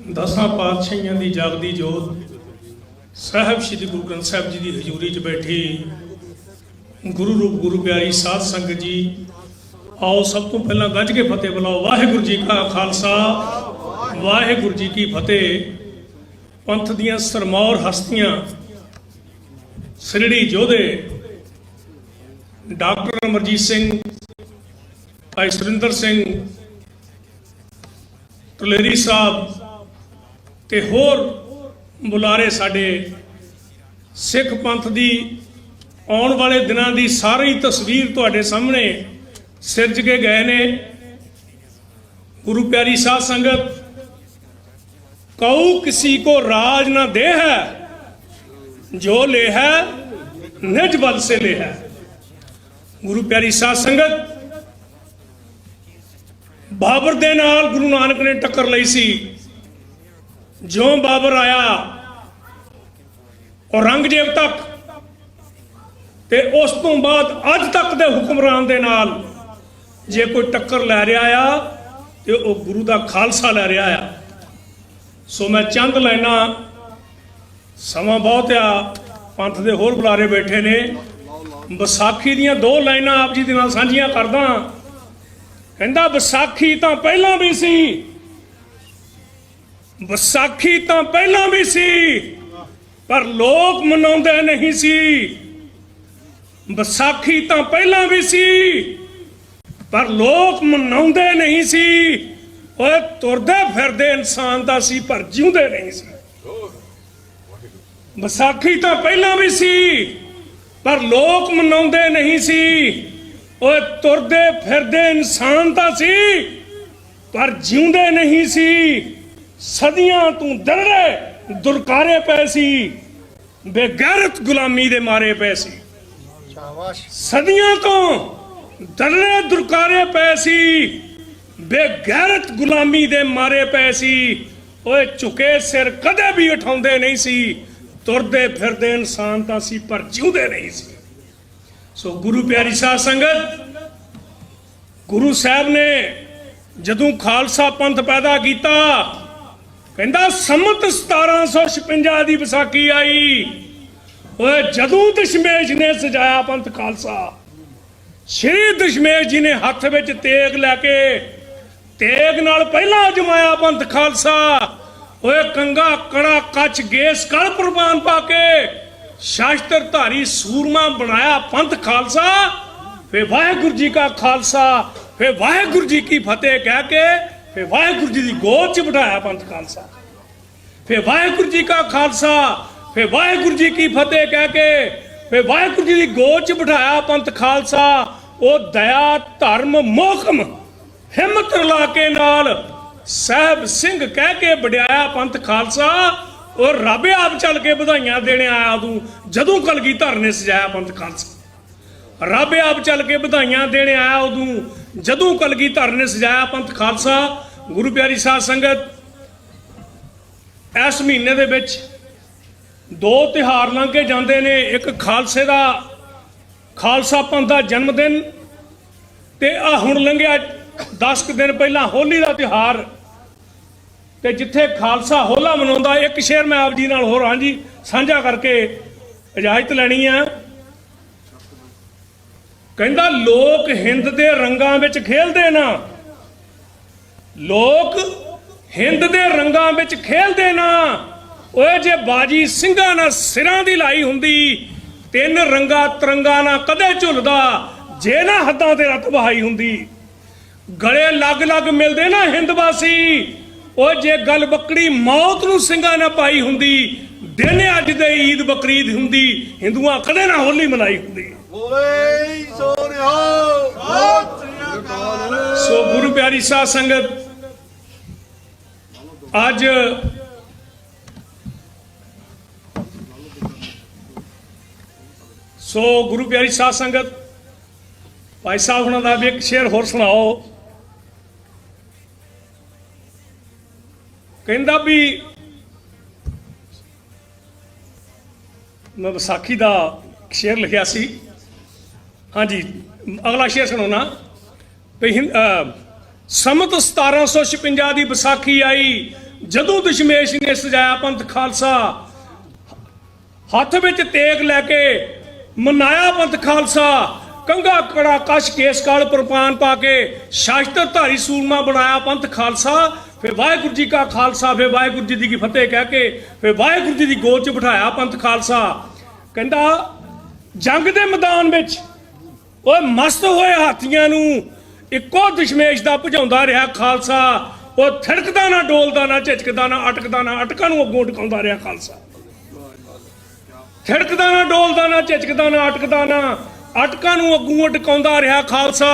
ਦਸਾਂ ਪਾਤਸ਼ਾਹੀਆਂ ਦੀ ਜਾਗਦੀ ਜੋਤ ਸਾਹਿਬ ਸ਼੍ਰੀ ਗੁਰੂ ਗ੍ਰੰਥ ਸਾਹਿਬ ਜੀ ਦੀ ਹਜ਼ੂਰੀ 'ਚ ਬੈਠੀ ਗੁਰੂ ਰੂਪ ਗੁਰੂ ਪਿਆਰੀ ਸਾਧ ਸੰਗਤ ਜੀ, ਆਓ ਸਭ ਤੋਂ ਪਹਿਲਾਂ ਗੱਜ ਕੇ ਫਤਿਹ ਬੁਲਾਓ। ਵਾਹਿਗੁਰੂ ਜੀ ਕਾ ਖਾਲਸਾ, ਵਾਹਿਗੁਰੂ ਜੀ ਕੀ ਫਤਿਹ। ਪੰਥ ਦੀਆਂ ਸਰਮੌਰ ਹਸਤੀਆਂ, ਸਿਰੜੀ ਯੋਧੇ ਡਾਕਟਰ ਅਮਰਜੀਤ ਸਿੰਘ, ਭਾਈ ਸੁਰਿੰਦਰ ਸਿੰਘ ਟਲੇਰੀ ਸਾਹਿਬ ਤੇ ਹੋਰ ਬੁਲਾਰੇ ਸਾਡੇ ਸਿੱਖ ਪੰਥ ਦੀ ਆਉਣ ਵਾਲੇ ਦਿਨਾਂ ਦੀ ਸਾਰੀ ਤਸਵੀਰ ਤੁਹਾਡੇ ਸਾਹਮਣੇ ਸਿਰਜ ਕੇ ਗਏ ਨੇ। ਗੁਰੂ ਪਿਆਰੀ ਸਾਧ ਸੰਗਤ, ਕਉ किसी को राज न दे है, जो ले है निज बल से ले है। गुरु प्यारी साध संगत, बाबर दे नाल गुरु नानक ने टक्कर लई सी। जो बाबर आया औरंगजेब तक ते उस तो बाद अज तक दे हुक्मरान दे नाल जे कोई टक्कर लै रहा आ ते वो गुरु दा खालसा लै रहा आ। सो मैं चंद लाइना, समा बहुत आ, पंथ दे होर बुलारे बैठे ने, विसाखी दियां दो लाइना आप जी दे नाल सांझियां करदा। कहंदा विसाखी तां पहलां भी सी, विसाखी तां पहलां भी सी, पर लोग मनाउंदे नहीं सी। विसाखी तां पहलां भी सी, पर लोग मनाउंदे नहीं सी। ओए तुरदे फिरदे इंसान दा सी, पर जिउंदे नहीं सी। विसाखी तां पहलां भी सी, पर लोग मनाउंदे नहीं सी। ओए तुरदे फिरदे इंसान दा सी, पर जिउंदे नहीं सी। सदियां तू दरड़े दुरकारे पै सी, बेगैरत गुलामी दे मारे पै सी। सदियां तो दरड़े दुरकारे पै सी, बेगैरत गुलामी दे मारे पै सी। ओए झुके सिर कदे भी उठाउंदे नहीं सी, तुरदे फिरदे इंसान तां सी, पर जिउंदे नहीं सी। सो गुरु प्यारी साध संगत, गुरु साहब ने जदों खालसा पंथ पैदा किया, कहंदा संमत 1756 दी विसाखी आई। ओए जदों दशमेश ने सजाया पंथ खालसा, श्री दशमेश जी ने हथ विच तेग लैके तेग नाल पहला जमाया पंथ खालसा। ओए कंगा कड़ा कच गेस कल कुर्बान पाके शास्त्र धारी सूरमा बनाया पंथ खालसा। फिर वाहेगुरु जी का खालसा, फिर वाहेगुरु जी की फतेह कह के फिर वाहेगुरु जी की गोद च बिठाया पंथ खालसा। फिर वाहेगुरु जी का खालसा, फिर वाहेगुरु जी की फतेह कह के फिर वाहेगुरु जी की गोद च बिठाया पंथ खालसा। वो दया धर्म मोहकम हिम्मत रला के नाल साहब सिंह कह के वड्याया पंथ खालसा। और रब आप चल के बधाइयां देने आया उदों जदों कलगीधर ने सजाया पंथ खालसा। रब आप चल के बधाइयां देने आया उदों जदों कलगीधर ने सजाया पंथ खालसा। गुरु प्यारी साध संगत, इस महीने दे विच दो तिहार लंघ के जाते ने। एक खालसे दा खालसा पंथ दा जन्मदिन ते आ हुण लंघिया 10 दिन पहला होली का तिहार। ते जिथे खालसा होला मनाउंदा, एक शेर मैं आप जी नाल होर हाँ जी साझा करके इजाजत लैनी है। कहंदा लोक हिंद दे रंगां विच खेलदे ना, लोक हिंद दे रंगां विच खेलदे ना। ओए जे बाजी ਸਿੰਘਾਂ ना सिरां दी लाई हुंदी, 3 रंगा तरंगा ना कदे झुलदा, जे ना हद्दां ते रत बहाई हुंदी। गले लग लग मिलदे ना हिंदवासी, ओए जे गल बकड़ी मौत नूं ਸਿੰਘਾਂ ना पाई हुंदी, दिन अज दे ईद बकरीद हुंदी, हिंदुआं कदे ना होली मनाई हुंदी। सो गुरु प्यारी साध संगत, अज सो गुरु प्यारी साध संगत, भाई साहब हुणां दा भी एक शेर होर सुणाओ। कहंदा भी मैं विसाखी दा शेर लिखिया सी। हाँ जी, अगला शेर सुणाना भी संमत 1756 की विसाखी आई, ਜਦੋਂ ਦਸ਼ਮੇਸ਼ ਨੇ ਸਜਾਇਆ ਪੰਥ ਖਾਲਸਾ, ਹੱਥ ਵਿੱਚ ਤੇਗ ਲੈ ਕੇ ਮਨਾਇਆ ਪੰਥ ਖਾਲਸਾ, ਕੰਘਾ ਕੜਾ ਕਸ਼ ਕੇਸ ਕਾਲ ਪ੍ਰਪਾਨ ਪਾ ਕੇ ਸ਼ਾਸਤਰ ਧਾਰੀ ਸੂਰਮਾ ਬਣਾਇਆ ਪੰਥ ਖਾਲਸਾ। ਫਿਰ ਵਾਹਿਗੁਰੂ ਜੀ ਕਾ ਖਾਲਸਾ, ਫਿਰ ਵਾਹਿਗੁਰੂ ਜੀ ਦੀ ਕੀ ਫਤਿਹ ਕਹਿ ਕੇ ਫਿਰ ਵਾਹਿਗੁਰੂ ਜੀ ਦੀ ਗੋਦ 'ਚ ਬਿਠਾਇਆ ਪੰਥ ਖਾਲਸਾ। ਕਹਿੰਦਾ ਜੰਗ ਦੇ ਮੈਦਾਨ ਵਿੱਚ ਉਹ ਮਸਤ ਹੋਏ ਹਾਥੀਆਂ ਨੂੰ ਇੱਕੋ ਦਸ਼ਮੇਸ਼ ਦਾ ਭਜਾਉਂਦਾ ਰਿਹਾ ਖਾਲਸਾ। ਉਹ ਥਿੜਕਦਾ ਨਾ, ਡੋਲਦਾ ਨਾ, ਝਿਜਕਦਾ ਨਾ, ਅਟਕਦਾ ਨਾ, ਅਟਕਾਂ ਨੂੰ ਅੱਗੋਂ ਟਿਕਾਉਂਦਾ ਰਿਹਾ ਖਾਲਸਾ। ਥਿੜਕਦਾ ਨਾ, ਡੋਲਦਾ ਨਾ, ਝਿਜਕਦਾ ਨਾ, ਅਟਕਦਾ ਨਾ, ਅਟਕਾਂ ਨੂੰ ਅੱਗੋਂ ਟਿਕਾਉਂਦਾ ਰਿਹਾ ਖਾਲਸਾ।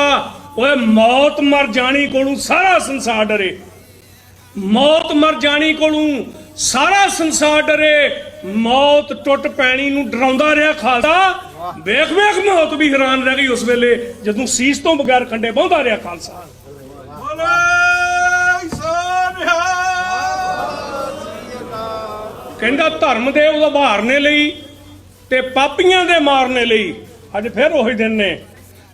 ਓਏ ਮੌਤ ਮਰ ਜਾਣੀ ਕੋਲੋਂ ਸਾਰਾ ਸੰਸਾਰ ਡਰੇ, ਮੌਤ ਮਰ ਜਾਣੀ ਕੋਲੋਂ ਸਾਰਾ ਸੰਸਾਰ ਡਰੇ, ਮੌਤ ਟੁੱਟ ਪੈਣੀ ਨੂੰ ਡਰਾਉਂਦਾ ਰਿਹਾ ਖਾਲਸਾ। ਵੇਖ ਵੇਖ ਮੌਤ ਵੀ ਹੈਰਾਨ ਰਹਿ ਗਈ ਉਸ ਵੇਲੇ ਜਦੋਂ ਸੀਸ ਤੋਂ ਬਗੈਰ ਖੰਡੇ ਬਹੁੰਦਾ ਰਿਹਾ ਖਾਲਸਾ। ਕਹਿੰਦਾ ਧਰਮ ਦੇ ਉਭਾਰਨੇ ਲਈ ਤੇ ਪਾਪੀਆਂ ਦੇ ਮਾਰਨੇ ਲਈ, ਅੱਜ ਫਿਰ ਉਹੀ ਦਿਨ ਨੇ।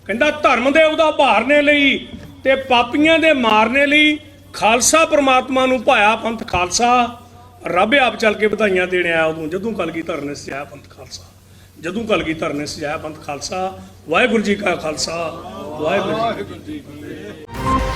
ਕਹਿੰਦਾ ਧਰਮ ਦੇ ਉਭਾਰਨੇ ਲਈ ਤੇ ਪਾਪੀਆਂ ਦੇ ਮਾਰਨੇ ਲਈ ਖਾਲਸਾ ਪ੍ਰਮਾਤਮਾ ਨੂੰ ਭਾਇਆ ਪੰਥ ਖਾਲਸਾ। ਰੱਬ ਆਪ ਚੱਲ ਕੇ ਵਧਾਈਆਂ ਦੇਣ ਆਇਆ ਉਦੋਂ ਜਦੋਂ ਕਲਗੀਧਰ ਨੇ ਸਜਾਇਆ ਪੰਥ ਖਾਲਸਾ, ਜਦੋਂ ਕਲਗੀਧਰ ਨੇ ਸਜਾਇਆ ਪੰਥ ਖਾਲਸਾ। ਵਾਹਿਗੁਰੂ ਜੀ ਕਾ ਖਾਲਸਾ, ਵਾਹਿਗੁਰੂ ਜੀ ਕੀ ਫਤਿਹ।